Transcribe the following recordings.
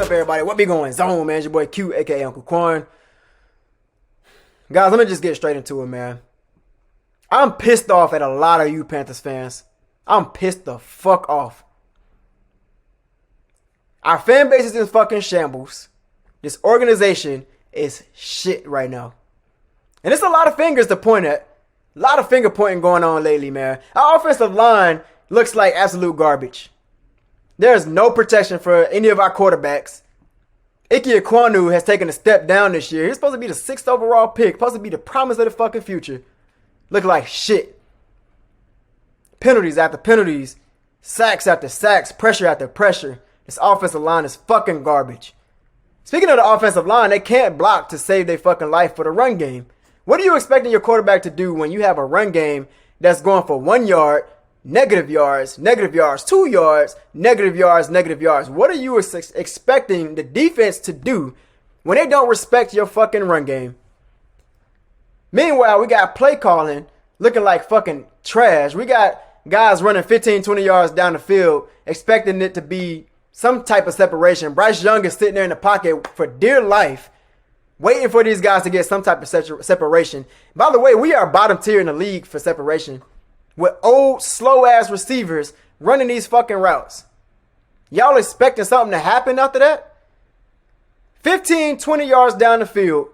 up, everybody? What be going on, man? It's your boy Q, aka Uncle Quan. Guys, let me just get straight into it, man. I'm pissed off at a lot of you Panthers fans. I'm pissed the fuck off. Our fan base is in fucking shambles. This organization is shit right now. And it's a lot of fingers to point at. A lot of finger pointing going on lately, man. Our offensive line looks like absolute garbage. There's no protection for any of our quarterbacks. Ike Ekwonu has taken a step down this year. He's supposed to be the 6th overall pick. Supposed to be the promise of the fucking future. Look like shit. Penalties after penalties. Sacks after sacks. Pressure after pressure. This offensive line is fucking garbage. Speaking of the offensive line, they can't block to save their fucking life for the run game. What are you expecting your quarterback to do when you have a run game that's going for 1 yard, negative yards, 2 yards, negative yards? What are you expecting the defense to do when they don't respect your fucking run game? Meanwhile, we got play calling looking like fucking trash. We got guys running 15, 20 yards down the field expecting it to be some type of separation. Bryce Young is sitting there in the pocket for dear life, waiting for these guys to get some type of separation. By the way, we are bottom tier in the league for separation, with old, slow-ass receivers running these fucking routes. Y'all expecting something to happen after that? 15, 20 yards down the field,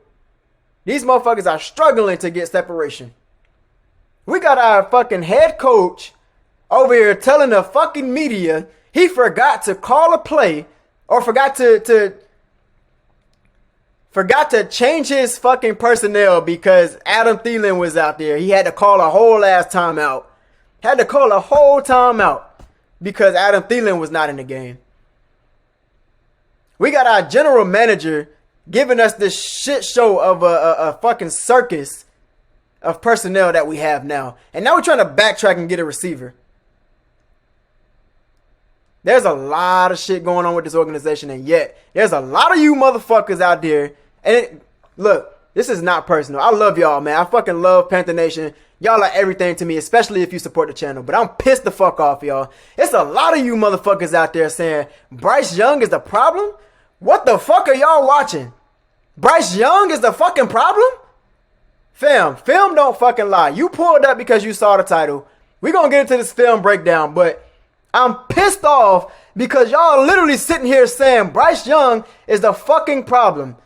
these motherfuckers are struggling to get separation. We got our fucking head coach over here telling the fucking media he forgot to call a play or forgot to change his fucking personnel because Adam Thielen was out there. He had to call a whole ass timeout. Had to call a whole timeout because Adam Thielen was not in the game. We got our general manager giving us this shit show of a fucking circus of personnel that we have now. And now we're trying to backtrack and get a receiver. There's a lot of shit going on with this organization, and yet there's a lot of you motherfuckers out there. And look, this is not personal. I love y'all, man. I fucking love Panther Nation. Y'all are everything to me, especially if you support the channel. But I'm pissed the fuck off, y'all. It's a lot of you motherfuckers out there saying Bryce Young is the problem. What the fuck are y'all watching? Bryce Young is the fucking problem? Film don't fucking lie. You pulled up because you saw the title. We're going to get into this film breakdown, but I'm pissed off because y'all literally sitting here saying Bryce Young is the fucking problem.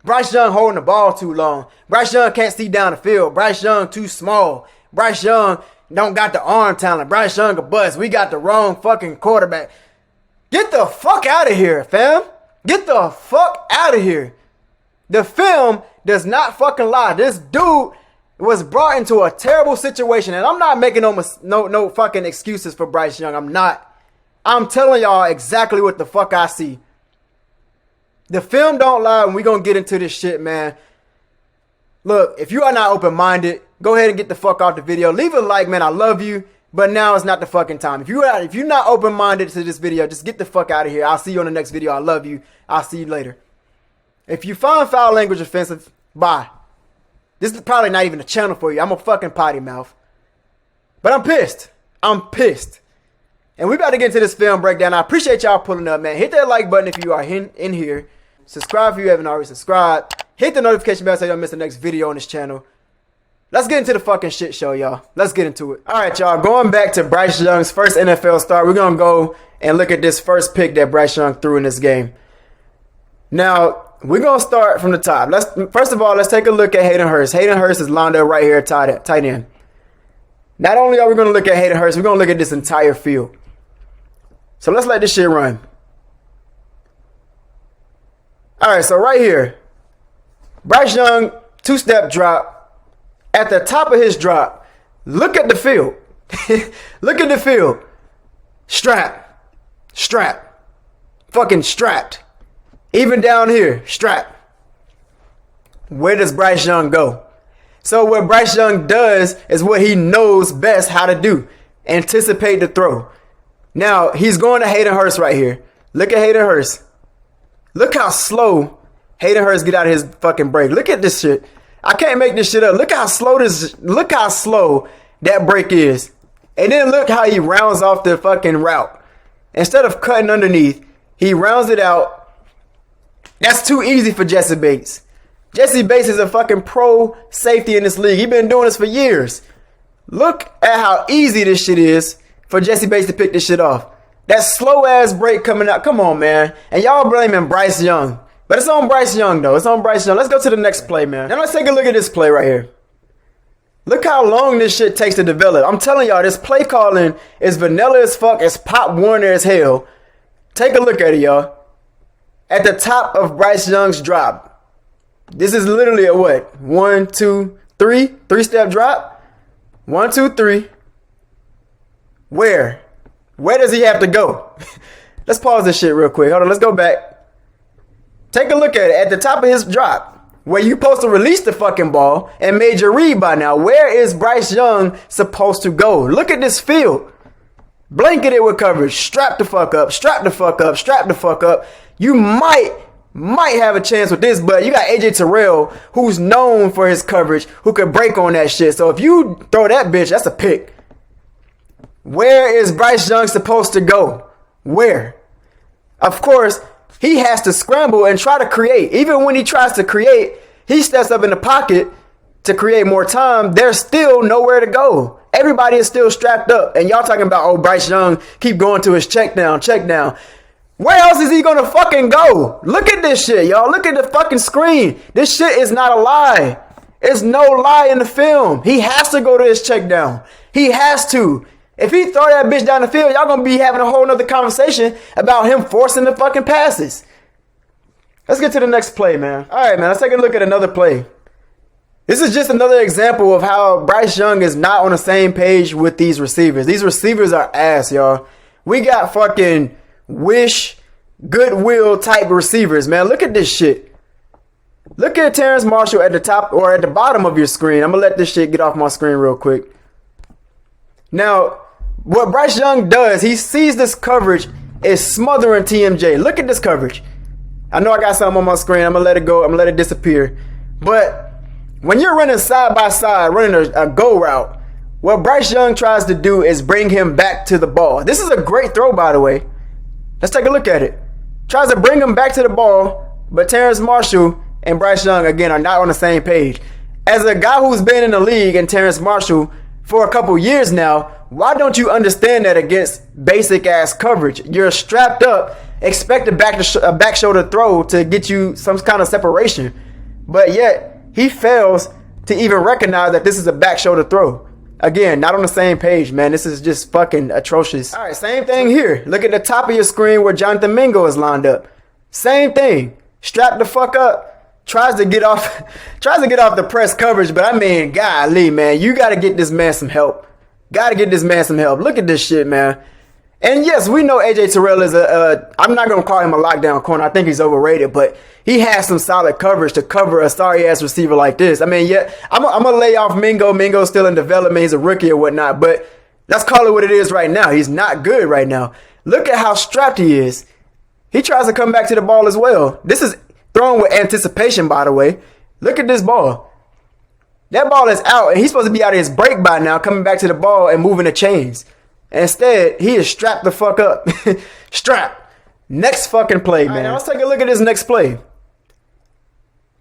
Bryce Young holding the ball too long. Bryce Young can't see down the field. Bryce Young too small. Bryce Young don't got the arm talent. Bryce Young a bust. We got the wrong fucking quarterback. Get the fuck out of here, fam. Get the fuck out of here. The film does not fucking lie. This dude was brought into a terrible situation, and I'm not making no fucking excuses for Bryce Young. I'm not. I'm telling y'all exactly what the fuck I see. The film don't lie, and we gonna get into this shit, man. Look, if you are not open-minded, go ahead and get the fuck off the video. Leave a like, man. I love you, but now is not the fucking time. If you're not open-minded to this video, just get the fuck out of here. I'll see you on the next video. I love you. I'll see you later. If you find foul language offensive, bye. This is probably not even a channel for you. I'm a fucking potty mouth. But I'm pissed. I'm pissed. And we about to get into this film breakdown. I appreciate y'all pulling up, man. Hit that like button if you are in here. Subscribe if you haven't already subscribed. Hit the notification bell so you don't miss the next video on this channel. Let's get into the fucking shit show, y'all. Let's get into it. All right, y'all. Going back to Bryce Young's first NFL start, we're going to go and look at this first pick that Bryce Young threw in this game. Now, we're going to start from the top. First of all, let's take a look at Hayden Hurst. Hayden Hurst is lined up right here at tight end. Not only are we going to look at Hayden Hurst, we're going to look at this entire field. So let's let this shit run. All right, so right here, Bryce Young, two-step drop. At the top of his drop, look at the field. Look at the field. Strap. Fucking strapped. Even down here, strap. Where does Bryce Young go? So what Bryce Young does is what he knows best how to do. Anticipate the throw. Now, he's going to Hayden Hurst right here. Look at Hayden Hurst. Look how slow Hayden Hurst get out of his fucking break. Look at this shit. I can't make this shit up. Look how slow that break is. And then look how he rounds off the fucking route. Instead of cutting underneath, he rounds it out That's too easy for Jesse Bates. Jesse Bates is a fucking pro safety in this league. He's been doing this for years. Look at how easy this shit is for Jesse Bates to pick this shit off. That slow ass break coming out. Come on, man. And y'all blaming Bryce Young. But it's on Bryce Young, though. It's on Bryce Young. Let's go to the next play, man. Now let's take a look at this play right here. Look how long this shit takes to develop. I'm telling y'all, this play calling is vanilla as fuck. It's Pop Warner as hell. Take a look at it, y'all. At the top of Bryce Young's drop. This is literally a what? 1, 2, 3? 3-step drop? 1, 2, 3. Where? Where does he have to go? Let's pause this shit real quick. Hold on, let's go back. Take a look at it. At the top of his drop, where you supposed to release the fucking ball and made your read by now. Where is Bryce Young supposed to go? Look at this field. Blanket it with coverage. Strap the fuck up. Strap the fuck up. Strap the fuck up. You might have a chance with this, but you got AJ Terrell, who's known for his coverage, who could break on that shit. So if you throw that bitch, that's a pick. Where is Bryce Young supposed to go? Where? Of course, he has to scramble and try to create. Even when he tries to create, he steps up in the pocket to create more time. There's still nowhere to go. Everybody is still strapped up. And y'all talking about, oh, Bryce Young, keep going to his check down, check down. Where else is he gonna fucking go? Look at this shit, y'all. Look at the fucking screen. This shit is not a lie. It's no lie in the film. He has to go to his check down. He has to. If he throw that bitch down the field, y'all gonna be having a whole nother conversation about him forcing the fucking passes. Let's get to the next play, man. All right, man. Let's take a look at another play. This is just another example of how Bryce Young is not on the same page with these receivers. These receivers are ass, y'all. We got fucking Wish, Goodwill type receivers, man. Look at this shit. Look at Terrace Marshall at the top or at the bottom of your screen. I'm going to let this shit get off my screen real quick. Now, what Bryce Young does, he sees this coverage is smothering TMJ. Look at this coverage. I know I got something on my screen. I'm going to let it go. I'm going to let it disappear. But when you're running side by side, running a go route, what Bryce Young tries to do is bring him back to the ball. This is a great throw, by the way. Let's take a look at it. Tries to bring him back to the ball, but Terrace Marshall and Bryce Young, again, are not on the same page. As a guy who's been in the league and Terrace Marshall for a couple years now, why don't you understand that against basic-ass coverage? You're strapped up, expect a back shoulder throw to get you some kind of separation. But yet, he fails to even recognize that this is a back shoulder throw. Again, not on the same page, man. This is just fucking atrocious. All right, same thing here. Look at the top of your screen where Jonathan Mingo is lined up. Same thing. Strap the fuck up. Tries to get off the press coverage, but I mean, golly, man, you got to get this man some help. Got to get this man some help. Look at this shit, man. And yes, we know AJ Terrell is I'm not going to call him a lockdown corner. I think he's overrated, but he has some solid coverage to cover a sorry-ass receiver like this. I mean, yeah, I'm going to lay off Mingo. Mingo's still in development. He's a rookie or whatnot, but let's call it what it is right now. He's not good right now. Look at how strapped he is. He tries to come back to the ball as well. This is thrown with anticipation, by the way. Look at this ball. That ball is out, and he's supposed to be out of his break by now, coming back to the ball and moving the chains. Instead, he is strapped the fuck up. Strapped. Next fucking play, man. Right, now let's take a look at this next play.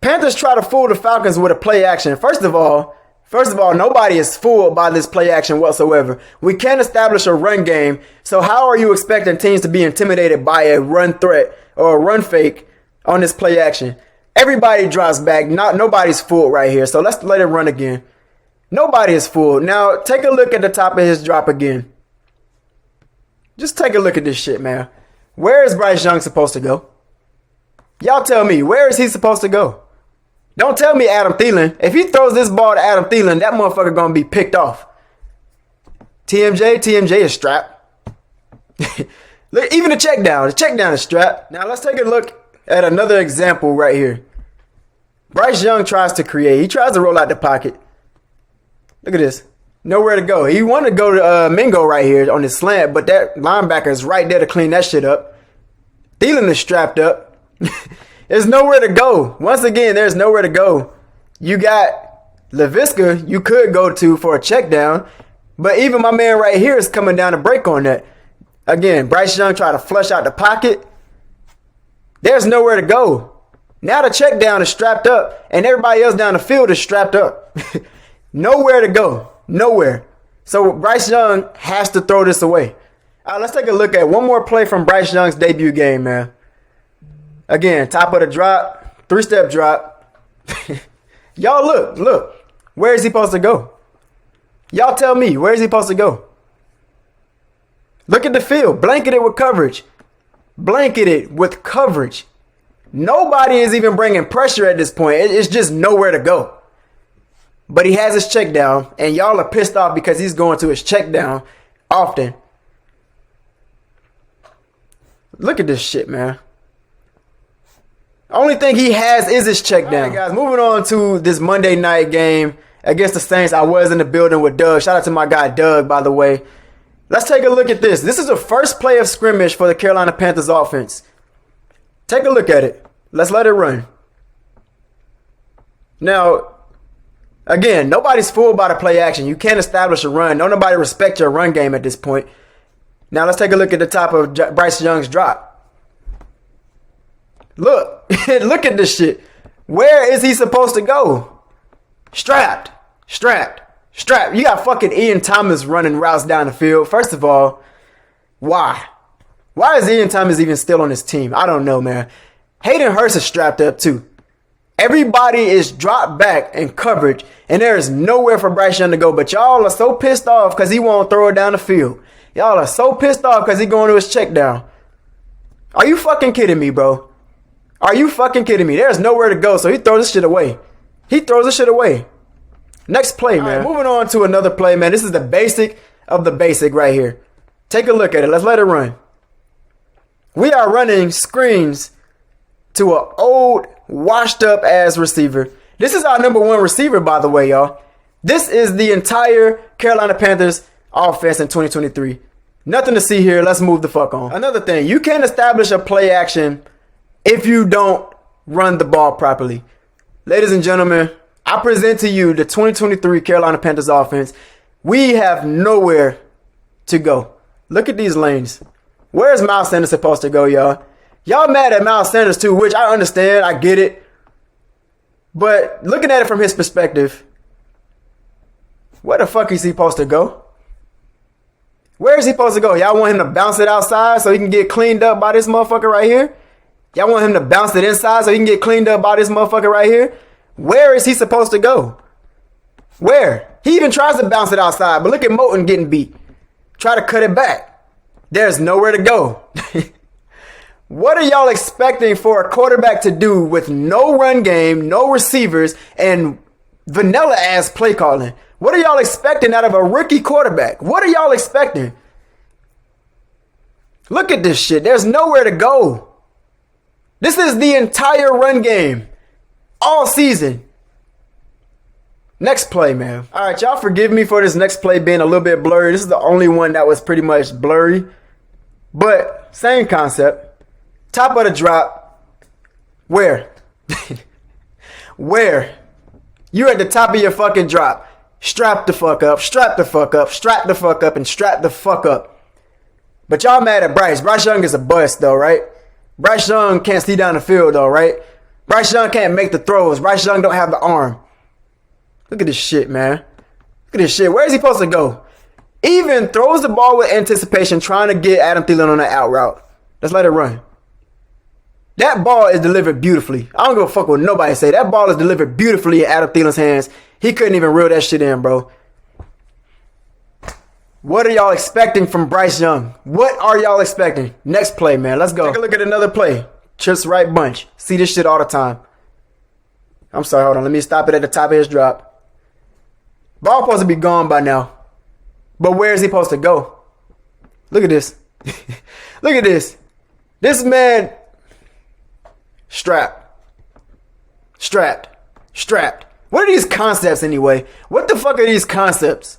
Panthers try to fool the Falcons with a play action. First of all, nobody is fooled by this play action whatsoever. We can't establish a run game, so how are you expecting teams to be intimidated by a run threat or a run fake on this play action? Everybody drops back. Nobody's fooled right here, so let's let it run again. Nobody is fooled. Now, take a look at the top of his drop again. Just take a look at this shit, man. Where is Bryce Young supposed to go? Y'all tell me, where is he supposed to go? Don't tell me Adam Thielen. If he throws this ball to Adam Thielen, that motherfucker gonna be picked off. TMJ is strapped. Look, even the check down is strapped. Now let's take a look at another example right here. Bryce Young tries to create. He tries to roll out the pocket. Look at this. Nowhere to go. He wanted to go to Mingo right here on his slant, but that linebacker is right there to clean that shit up. Thielen is strapped up. There's nowhere to go. Once again, there's nowhere to go. You got Laviska you could go to for a check down, but even my man right here is coming down to break on that. Again, Bryce Young tried to flush out the pocket. There's nowhere to go. Now the check down is strapped up, and everybody else down the field is strapped up. Nowhere to go. Nowhere. So Bryce Young has to throw this away. All right, let's take a look at one more play from Bryce Young's debut game, man. Again, top of the drop, 3-step drop. Y'all look. Where is he supposed to go? Y'all tell me, where is he supposed to go? Look at the field, blanketed with coverage. Blanketed with coverage. Nobody is even bringing pressure at this point. It's just nowhere to go. But he has his check down, and y'all are pissed off because he's going to his check down often. Look at this shit, man. Only thing he has is his check down. All right, guys, moving on to this Monday night game against the Saints. I was in the building with Doug. Shout out to my guy Doug, by the way. Let's take a look at this. This is the first play of scrimmage for the Carolina Panthers offense. Take a look at it. Let's let it run. Now, again, nobody's fooled by the play action. You can't establish a run. Don't nobody respect your run game at this point. Now, let's take a look at the top of Bryce Young's drop. Look. Look at this shit. Where is he supposed to go? Strapped. You got fucking Ian Thomas running routes down the field. First of all, why? Why is Ian Thomas even still on this team? I don't know, man. Hayden Hurst is strapped up too. Everybody is dropped back in coverage, and there is nowhere for Bryce Young to go. But y'all are so pissed off because he won't throw it down the field. Y'all are so pissed off because he going to his check down. Are you fucking kidding me, bro? Are you fucking kidding me? There's nowhere to go, so he throws this shit away. Next play, man. All right, moving on to another play, man. This is the basic of the basic right here. Take a look at it. Let's let it run. We are running screens to an old, washed-up ass receiver. This is our number one receiver, by the way, y'all. This is the entire Carolina Panthers offense in 2023. Nothing to see here. Let's move the fuck on. Another thing, you can't establish a play action if you don't run the ball properly. Ladies and gentlemen, I present to you the 2023 Carolina Panthers offense. We have nowhere to go. Look at these lanes. Where's Miles Sanders supposed to go, y'all? Y'all mad at Miles Sanders too, which I understand. I get it. But looking at it from his perspective, where the fuck is he supposed to go? Where is he supposed to go? Y'all want him to bounce it outside so he can get cleaned up by this motherfucker right here? Y'all want him to bounce it inside so he can get cleaned up by this motherfucker right here? Where is he supposed to go? Where? He even tries to bounce it outside, but look at Moton getting beat. Try to cut it back. There's nowhere to go. What are y'all expecting for a quarterback to do with no run game, no receivers, and vanilla ass play calling? What are y'all expecting out of a rookie quarterback? What are y'all expecting? Look at this shit. There's nowhere to go. This is the entire run game. All season. Next play, man. All right, y'all forgive me for this next play being a little bit blurry. This is the only one that was pretty much blurry. But same concept. Top of the drop. Where? Where? You're at the top of your fucking drop. Strap the fuck up. Strap the fuck up. Strap the fuck up. And strap the fuck up. But y'all mad at Bryce. Bryce Young is a bust, though, right? Bryce Young can't see down the field, though, right? Bryce Young can't make the throws. Bryce Young don't have the arm. Look at this shit, man. Look at this shit. Where is he supposed to go? Even throws the ball with anticipation, trying to get Adam Thielen on that out route. Let's let it run. That ball is delivered beautifully. I don't give a fuck what nobody say. That ball is delivered beautifully in Adam Thielen's hands. He couldn't even reel that shit in, bro. What are y'all expecting from Bryce Young? What are y'all expecting? Next play, man. Let's go. Take a look at another play. Just right bunch. See this shit all the time. I'm sorry, hold on. Let me stop it at the top of his drop. Ball supposed to be gone by now. But where is he supposed to go? Look at this. Look at this. This man strapped. What are these concepts anyway? What the fuck are these concepts?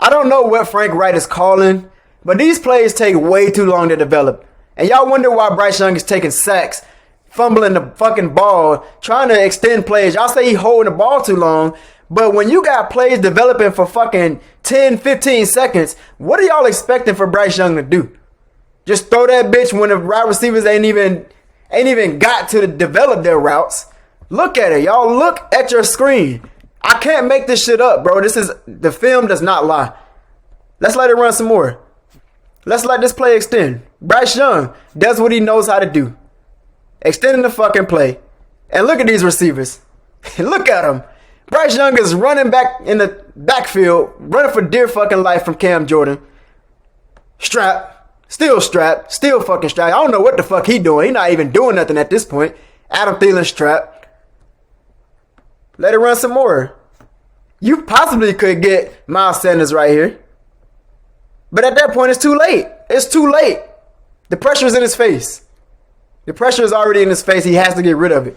I don't know what Frank Wright is calling, but these plays take way too long to develop. And y'all wonder why Bryce Young is taking sacks, fumbling the fucking ball, trying to extend plays. Y'all say he holding the ball too long, but when you got plays developing for fucking 10, 15 seconds, what are y'all expecting for Bryce Young to do? Just throw that bitch when the wide receivers ain't even ain't even got to develop their routes. Look at it, y'all. Look at your screen. I can't make this shit up, bro. The film does not lie. Let's let it run some more. Let's let this play extend. Bryce Young does what he knows how to do. Extending the fucking play. And look at these receivers. Look at them. Bryce Young is running back in the backfield, running for dear fucking life from Cam Jordan. Strapped, still fucking strapped. I don't know what the fuck he doing. He not even doing nothing at this point. Adam Thielen strapped. Let it run some more. You possibly could get Miles Sanders right here. But at that point, it's too late. It's too late. The pressure is in his face. The pressure is already in his face. He has to get rid of it.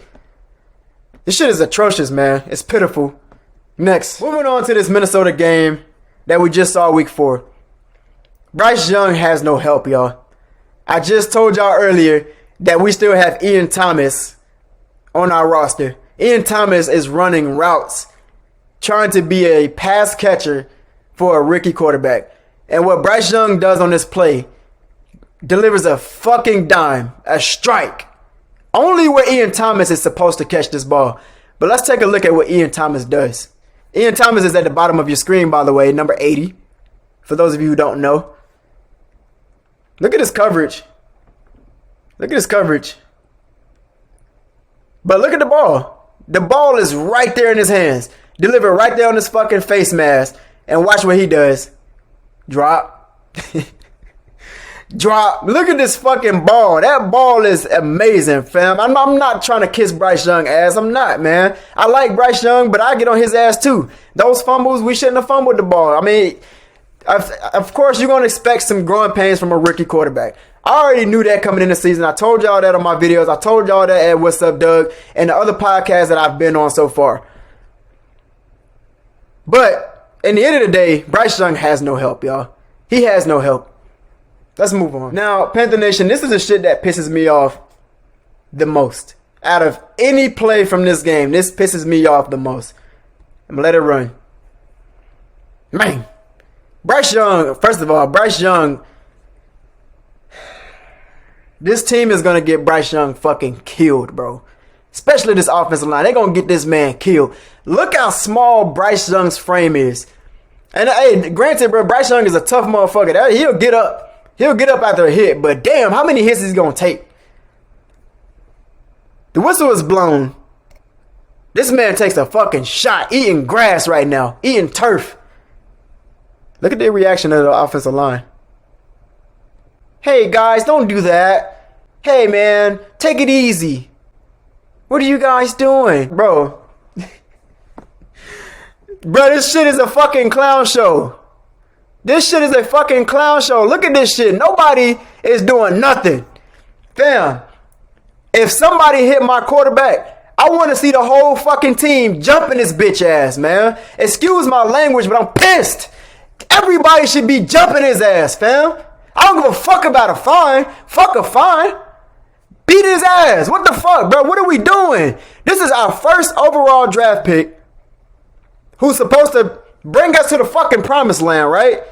This shit is atrocious, man. It's pitiful. Next, moving on to this Minnesota game that we just saw week 4. Bryce Young has no help, y'all. I just told y'all earlier that we still have Ian Thomas on our roster. Ian Thomas is running routes, trying to be a pass catcher for a rookie quarterback. And what Bryce Young does on this play, delivers a fucking dime, a strike. Only where Ian Thomas is supposed to catch this ball. But let's take a look at what Ian Thomas does. Ian Thomas is at the bottom of your screen, by the way, number 80. For those of you who don't know. Look at his coverage. Look at his coverage. But look at the ball. The ball is right there in his hands. Delivered right there on his fucking face mask. And watch what he does. Drop. Drop. Look at this fucking ball. That ball is amazing, fam. I'm not trying to kiss Bryce Young ass. I'm not, man. I like Bryce Young, but I get on his ass too. Those fumbles, we shouldn't have fumbled the ball. I mean, of course, you're going to expect some growing pains from a rookie quarterback. I already knew that coming in the season. I told y'all that on my videos. I told y'all that at What's Up, Doug, and the other podcasts that I've been on so far. But in the end of the day, Bryce Young has no help, y'all. He has no help. Let's move on. Now, Panther Nation, this is the shit that pisses me off the most. Out of any play from this game, this pisses me off the most. I'm gonna let it run. Man. Bryce Young, first of all, Bryce Young. This team is gonna get Bryce Young fucking killed, bro. Especially this offensive line. They're gonna get this man killed. Look how small Bryce Young's frame is. And hey, granted, bro, Bryce Young is a tough motherfucker. He'll get up. He'll get up after a hit, but damn, how many hits is he going to take? The whistle is blown. This man takes a fucking shot, eating grass right now, eating turf. Look at the reaction of the offensive line. Hey, guys, don't do that. Hey, man, take it easy. What are you guys doing? Bro. Bro, this shit is a fucking clown show. This shit is a fucking clown show. Look at this shit. Nobody is doing nothing. Fam, if somebody hit my quarterback, I want to see the whole fucking team jumping this bitch ass, man. Excuse my language, but I'm pissed. Everybody should be jumping his ass, fam. I don't give a fuck about a fine. Fuck a fine. Beat his ass. What the fuck, bro? What are we doing? This is our first overall draft pick who's supposed to bring us to the fucking promised land, right?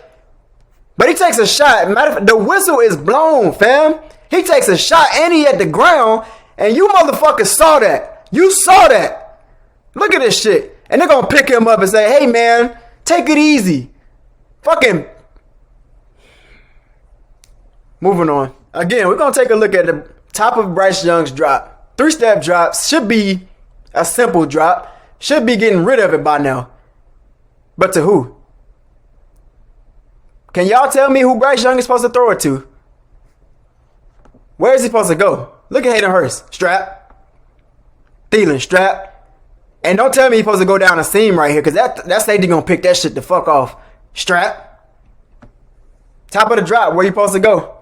But he takes a shot. Matter of fact, the whistle is blown, fam. He takes a shot and he at the ground. And you motherfuckers saw that. You saw that. Look at this shit. And they're going to pick him up and say, hey, man, take it easy. Fucking. Moving on. Again, we're going to take a look at the top of Bryce Young's drop. 3-step drops. Should be a simple drop. Should be getting rid of it by now. But to who? Can y'all tell me who Bryce Young is supposed to throw it to? Where is he supposed to go? Look at Hayden Hurst. Strap. Thielen, strap. And don't tell me he's supposed to go down a seam right here, because that safety going to pick that shit the fuck off. Strap. Top of the drop. Where you supposed to go?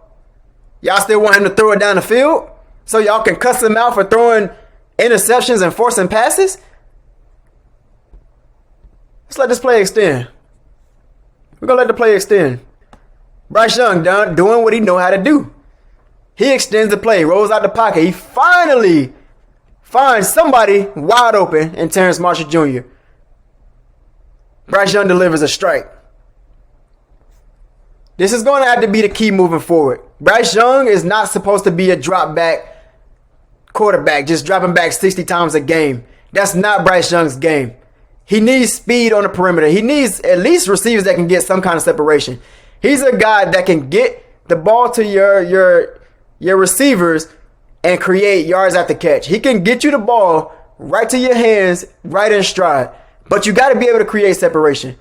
Y'all still want him to throw it down the field? So y'all can cuss him out for throwing interceptions and forcing passes? Let's let this play extend. We're going to let the play extend. Bryce Young doing what he know how to do. He extends the play, rolls out the pocket. He finally finds somebody wide open in Terrence Marshall Jr. Bryce Young delivers a strike. This is going to have to be the key moving forward. Bryce Young is not supposed to be a drop back quarterback just dropping back 60 times a game. That's not Bryce Young's game. He needs speed on the perimeter. He needs at least receivers that can get some kind of separation. He's a guy that can get the ball to your receivers and create yards after catch. He can get you the ball right to your hands, right in stride. But you got to be able to create separation.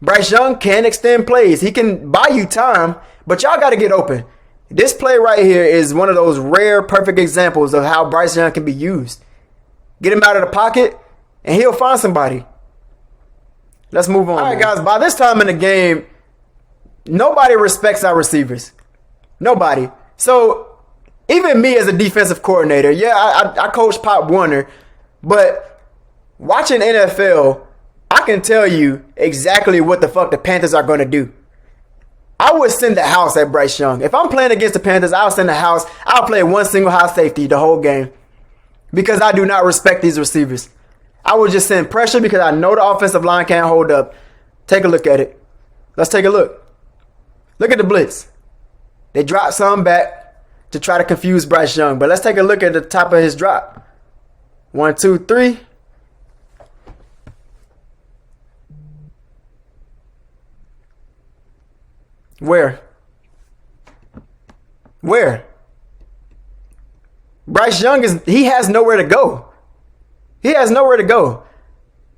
Bryce Young can extend plays. He can buy you time, but y'all got to get open. This play right here is one of those rare, perfect examples of how Bryce Young can be used. Get him out of the pocket, and he'll find somebody. Let's move on. All right, guys, by this time in the game, nobody respects our receivers. Nobody. So, even me as a defensive coordinator, yeah, I coach Pop Warner, but watching NFL, I can tell you exactly what the fuck the Panthers are going to do. I would send the house at Bryce Young. If I'm playing against the Panthers, I'll send the house. I'll play one single high safety the whole game because I do not respect these receivers. I would just send pressure because I know the offensive line can't hold up. Take a look at it. Let's take a look. Look at the blitz. They dropped some back to try to confuse Bryce Young. But let's take a look at the top of his drop. 1, 2, 3. Where? Bryce Young he has nowhere to go. He has nowhere to go.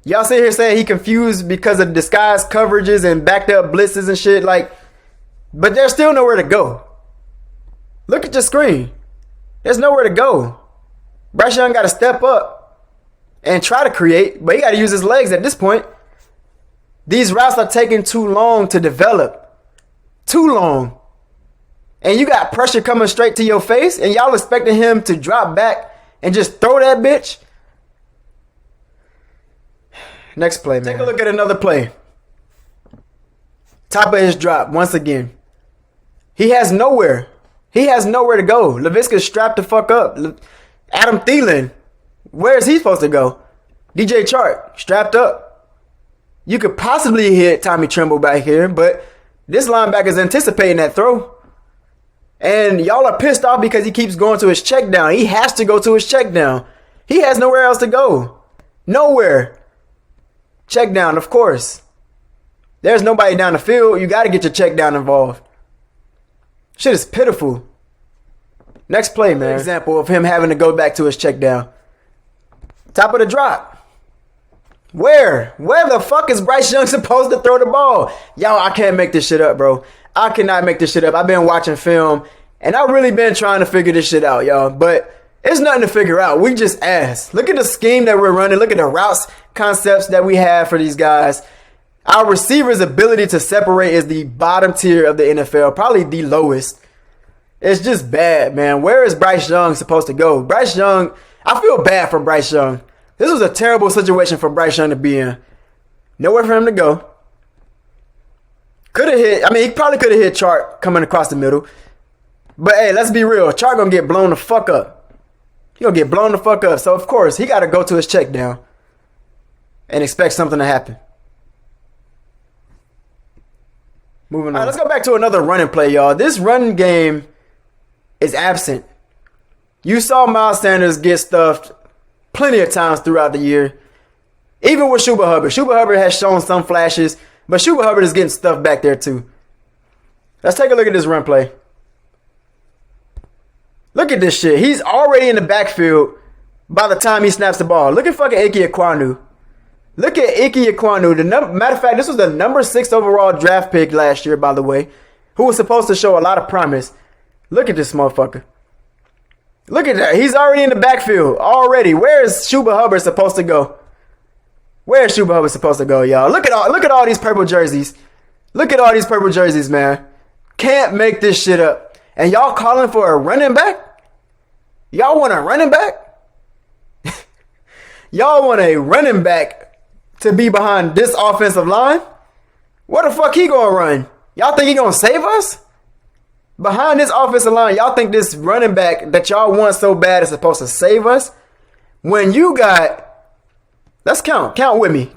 Y'all sit here saying he confused because of disguised coverages and backed up blitzes and shit. But there's still nowhere to go. Look at your screen. There's nowhere to go. Bryce Young got to step up and try to create, but he got to use his legs at this point. These routes are taking too long to develop. Too long. And you got pressure coming straight to your face, and y'all expecting him to drop back and just throw that bitch? Next play, man. Take a look at another play. Top of his drop, once again. He has nowhere. He has nowhere to go. Laviska's strapped the fuck up. Adam Thielen, where is he supposed to go? DJ Chark, strapped up. You could possibly hit Tommy Tremble back here, but this linebacker's anticipating that throw. And y'all are pissed off because he keeps going to his check down. He has to go to his check down. He has nowhere else to go. Nowhere. Check down, of course. There's nobody down the field. You got to get your check down involved. Shit is pitiful. Next play, man. Example of him having to go back to his check down. Top of the drop. Where the fuck is Bryce Young supposed to throw the ball? Y'all, I can't make this shit up, bro. I cannot make this shit up. I've been watching film, and I've really been trying to figure this shit out, y'all. But it's nothing to figure out. We just ask. Look at the scheme that we're running. Look at the routes concepts that we have for these guys. Our receivers' ability to separate is the bottom tier of the NFL, probably the lowest. It's just bad, man. Where is Bryce Young supposed to go? Bryce Young, I feel bad for Bryce Young. This was a terrible situation for Bryce Young to be in. Nowhere for him to go. He probably could have hit Chark coming across the middle. But hey, let's be real. Chark gonna get blown the fuck up. He gonna get blown the fuck up. So of course, he gotta go to his check down and expect something to happen. Moving on. All right, let's go back to another running play, y'all. This running game is absent. You saw Miles Sanders get stuffed plenty of times throughout the year. Even with Chuba Hubbard. Chuba Hubbard has shown some flashes, but Chuba Hubbard is getting stuffed back there too. Let's take a look at this run play. Look at this shit. He's already in the backfield by the time he snaps the ball. Look at fucking Ike Ekwonu. Look at Ike Ekwonu. Matter of fact, this was the number 6 overall draft pick last year, by the way, who was supposed to show a lot of promise. Look at this motherfucker. Look at that. He's already in the backfield. Already. Where is Chuba Hubbard supposed to go? Where is Chuba Hubbard supposed to go, y'all? Look at all these purple jerseys. Look at all these purple jerseys, man. Can't make this shit up. And y'all calling for a running back? Y'all want a running back? Y'all want a running back to be behind this offensive line? Where the fuck he gonna run? Y'all think he gonna save us? Behind this offensive line, y'all think this running back that y'all want so bad is supposed to save us? When you got, let's count with me.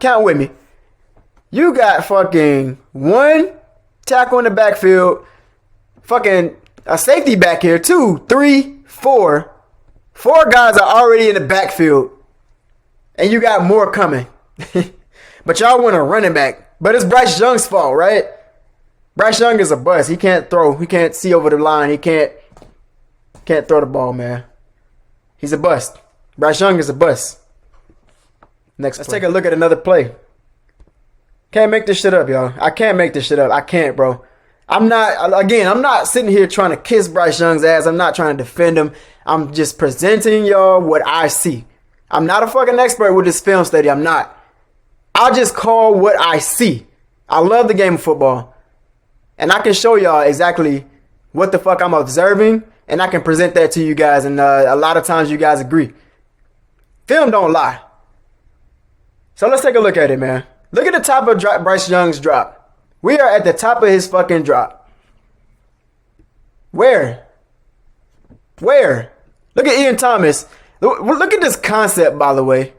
You got fucking 1 tackle in the backfield, fucking a safety back here, 2, 3, 4, 4 guys are already in the backfield, and you got more coming. But y'all want a running back. But it's Bryce Young's fault, right? Bryce Young is a bust. He can't throw. He can't see over the line. He can't throw the ball, man. He's a bust. Bryce Young is a bust. Let's take a look at another play. Can't make this shit up, y'all. I can't make this shit up. I can't, bro. I'm not sitting here trying to kiss Bryce Young's ass. I'm not trying to defend him. I'm just presenting y'all what I see. I'm not a fucking expert with this film study. I'm not. I'll just call what I see. I love the game of football. And I can show y'all exactly what the fuck I'm observing. And I can present that to you guys. And a lot of times you guys agree. Film don't lie. So let's take a look at it, man. Look at the top of Bryce Young's drop. We are at the top of his fucking drop. Where? Look at Ian Thomas. Look at this concept, by the way.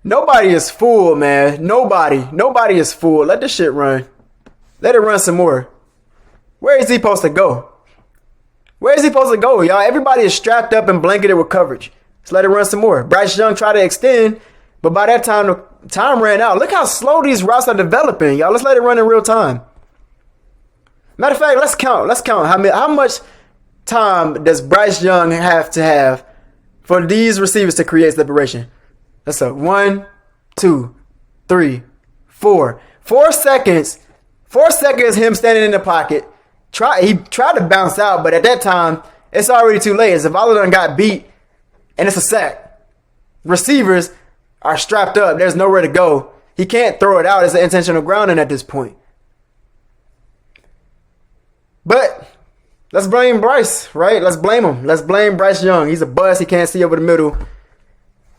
Nobody is fooled, man. Nobody is fooled. Let this shit run. Let it run some more. Where is he supposed to go? Where is he supposed to go, y'all? Everybody is strapped up and blanketed with coverage. Let's let it run some more. Bryce Young tried to extend, but by that time, the time ran out. Look how slow these routes are developing, y'all. Let's let it run in real time. Matter of fact, let's count. How much time does Bryce Young have to have for these receivers to create separation? That's a 1, 2, 3, 4. 4 seconds. 4 seconds him standing in the pocket. He tried to bounce out, but at that time, it's already too late. Zavala done got beat, and it's a sack. Receivers are strapped up. There's nowhere to go. He can't throw it out. It's an intentional grounding at this point. But let's blame Bryce, right? Let's blame him. Let's blame Bryce Young. He's a bust. He can't see over the middle.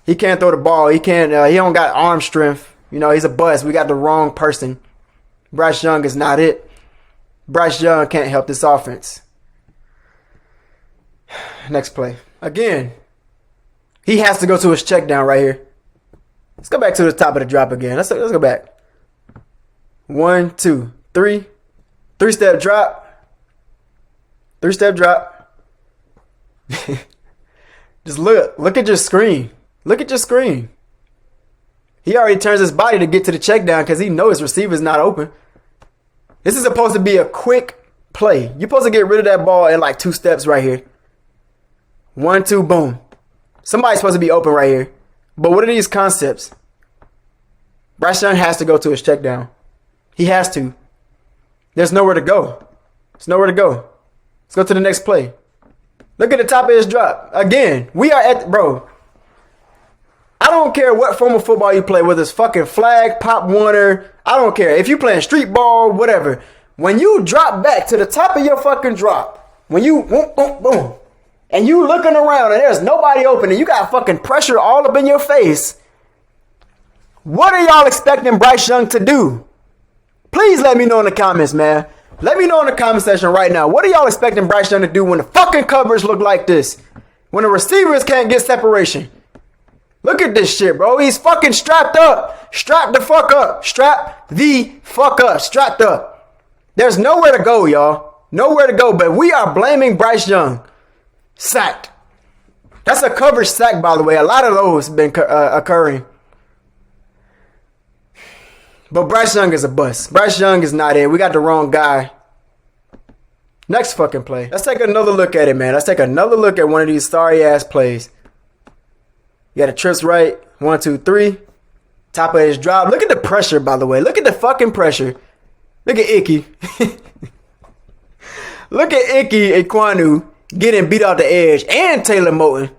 He can't throw the ball. He don't got arm strength. He's a bust. We got the wrong person. Bryce Young is not it. Bryce Young can't help this offense. Next play. Again, he has to go to his check down right here. Let's go back to the top of the drop again. Let's go back. 1, 2, 3. 3-step drop. 3-step drop. Just look at your screen. Look at your screen. He already turns his body to get to the check down because he knows his receiver's not open. This is supposed to be a quick play. You're supposed to get rid of that ball in like 2 steps right here. 1, 2, boom. Somebody's supposed to be open right here. But what are these concepts? Bryce Young has to go to his check down. He has to. There's nowhere to go. There's nowhere to go. Let's go to the next play. Look at the top of his drop. Again, we are at, bro. I don't care what form of football you play, whether it's fucking flag, Pop Warner. I don't care. If you playing street ball, whatever. When you drop back to the top of your fucking drop, when you boom, boom, boom, and you looking around and there's nobody open and you got fucking pressure all up in your face, what are y'all expecting Bryce Young to do? Please let me know in the comments, man. Let me know in the comment section right now. What are y'all expecting Bryce Young to do when the fucking coverage look like this? When the receivers can't get separation? Look at this shit, bro. He's fucking strapped up. Strapped the fuck up. Strap the fuck up. Strapped up. There's nowhere to go, y'all. Nowhere to go. But we are blaming Bryce Young. Sacked. That's a coverage sack, by the way. A lot of those have been occurring. But Bryce Young is a bust. Bryce Young is not it. We got the wrong guy. Next fucking play. Let's take another look at it, man. Let's take another look at one of these sorry-ass plays. You got the trips right. 1, 2, 3. Top of his drop. Look at the pressure, by the way. Look at the fucking pressure. Look at Icky. Look at Icky Ekwonu getting beat off the edge. And Taylor Moton.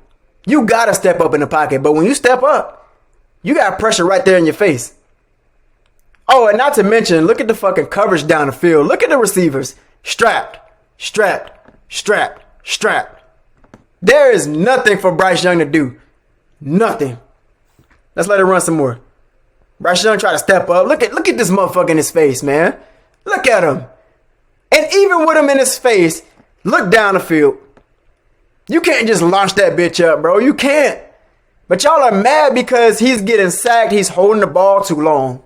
You got to step up in the pocket. But when you step up, you got pressure right there in your face. Oh, and not to mention, look at the fucking coverage down the field. Look at the receivers. Strapped. There is nothing for Bryce Young to do. Nothing. Let's let it run some more. Bryce Young try to step up. Look at this motherfucker in his face, man. Look at him. And even with him in his face, look down the field. You can't just launch that bitch up, bro. You can't. But y'all are mad because he's getting sacked. He's holding the ball too long.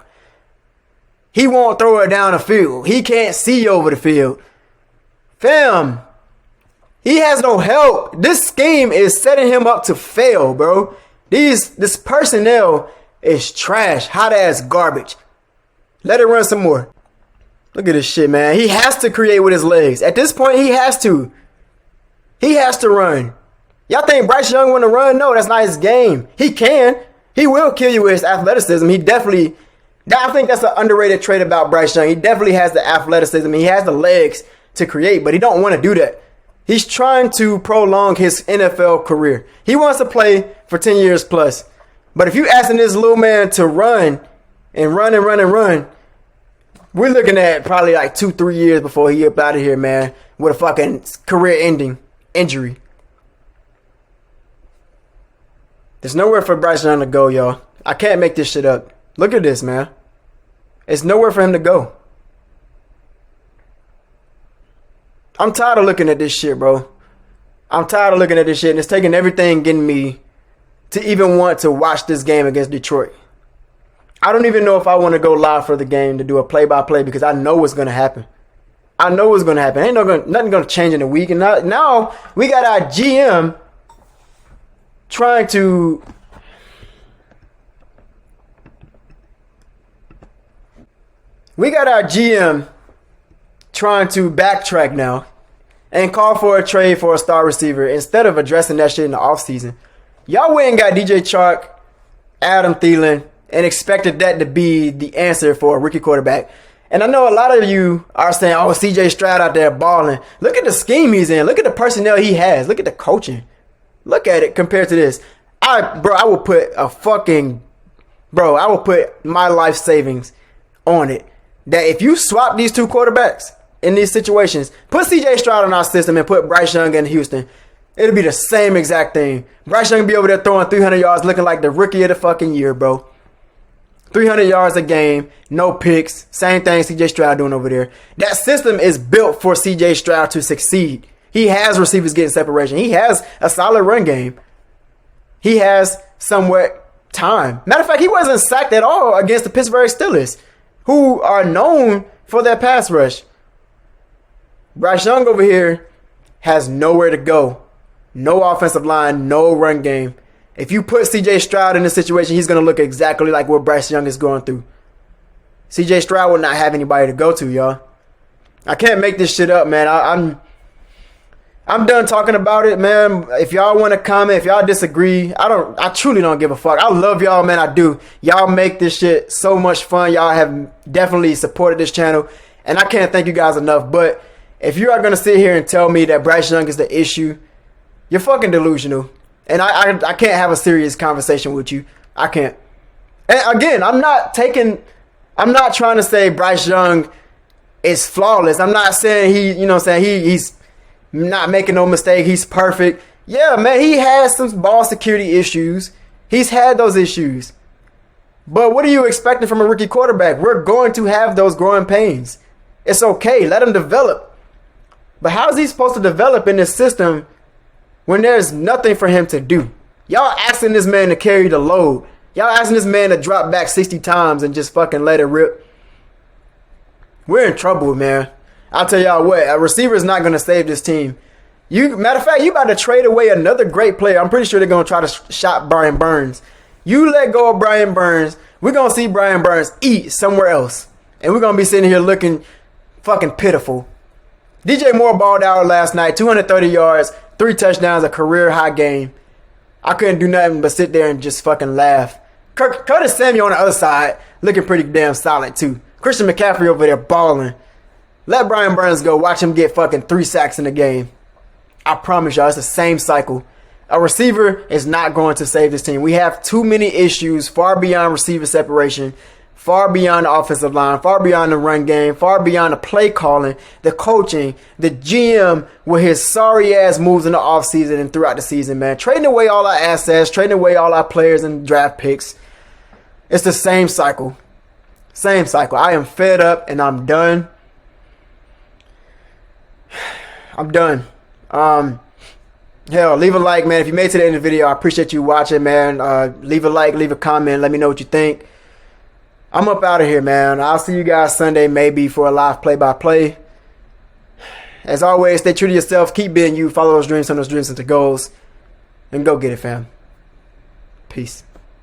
He won't throw it down the field. He can't see over the field. Fam. He has no help. This scheme is setting him up to fail, bro. This personnel is trash. Hot ass garbage. Let it run some more. Look at this shit, man. He has to create with his legs. At this point, he has to. He has to run. Y'all think Bryce Young want to run? No, that's not his game. He can. He will kill you with his athleticism. He definitely... I think that's an underrated trait about Bryce Young. He definitely has the athleticism. He has the legs to create, but he don't want to do that. He's trying to prolong his NFL career. He wants to play for 10 years plus. But if you asking this little man to run and run and run and run, we're looking at probably like 2-3 years before he up out of here, man, with a fucking career-ending injury. There's nowhere for Bryce Young to go, y'all. I can't make this shit up. Look at this, man. It's nowhere for him to go. I'm tired of looking at this shit, bro. I'm tired of looking at this shit, and it's taking everything in me to even want to watch this game against Detroit. I don't even know if I want to go live for the game to do a play-by-play because I know what's going to happen. I know what's going to happen. Nothing going to change in a week. And now we got our GM trying to... We got our GM trying to backtrack now and call for a trade for a star receiver instead of addressing that shit in the offseason. Y'all went and got DJ Chark, Adam Thielen, and expected that to be the answer for a rookie quarterback. And I know a lot of you are saying, oh, CJ Stroud out there balling. Look at the scheme he's in. Look at the personnel he has. Look at the coaching. Look at it compared to this. I will put my life savings on it. That if you swap these two quarterbacks in these situations, put CJ Stroud in our system and put Bryce Young in Houston, it'll be the same exact thing. Bryce Young will be over there throwing 300 yards looking like the rookie of the fucking year, bro. 300 yards a game, no picks. Same thing CJ Stroud doing over there. That system is built for CJ Stroud to succeed. He has receivers getting separation. He has a solid run game. He has somewhat time. Matter of fact, he wasn't sacked at all against the Pittsburgh Steelers, who are known for their pass rush. Bryce Young over here has nowhere to go. No offensive line, no run game. If you put CJ Stroud in this situation, he's going to look exactly like what Bryce Young is going through. CJ Stroud will not have anybody to go to, y'all. I can't make this shit up, man. I'm done talking about it, man. If y'all want to comment, if y'all disagree, I truly don't give a fuck. I love y'all, man. I do. Y'all make this shit so much fun. Y'all have definitely supported this channel, and I can't thank you guys enough. But if you are going to sit here and tell me that Bryce Young is the issue, you're fucking delusional. And I can't have a serious conversation with you. I can't. And again, I'm not trying to say Bryce Young is flawless. I'm not saying he's not making no mistake. He's perfect. Yeah, man, he has some ball security issues. He's had those issues. But what are you expecting from a rookie quarterback? We're going to have those growing pains. It's okay. Let him develop. But how is he supposed to develop in this system when there's nothing for him to do? Y'all asking this man to carry the load. Y'all asking this man to drop back 60 times and just fucking let it rip. We're in trouble, man. I'll tell y'all what, a receiver is not going to save this team. Matter of fact, you about to trade away another great player. I'm pretty sure they're going to try to shop Brian Burns. You let go of Brian Burns, we're going to see Brian Burns eat somewhere else. And we're going to be sitting here looking fucking pitiful. DJ Moore balled out last night, 230 yards, 3 touchdowns, a career high game. I couldn't do nothing but sit there and just fucking laugh. Curtis Samuel on the other side, looking pretty damn solid too. Christian McCaffrey over there balling. Let Brian Burns go. Watch him get fucking 3 sacks in the game. I promise y'all, it's the same cycle. A receiver is not going to save this team. We have too many issues far beyond receiver separation, far beyond the offensive line, far beyond the run game, far beyond the play calling, the coaching, the GM with his sorry-ass moves in the offseason and throughout the season, man. Trading away all our assets, trading away all our players and draft picks. It's the same cycle. Same cycle. I am fed up and I'm done. I'm done. Hell, leave a like, man. If you made it to the end of the video, I appreciate you watching, man. Leave a like, leave a comment. Let me know what you think. I'm up out of here, man. I'll see you guys Sunday maybe for a live play-by-play. As always, stay true to yourself. Keep being you. Follow those dreams, turn those dreams into goals. And go get it, fam. Peace.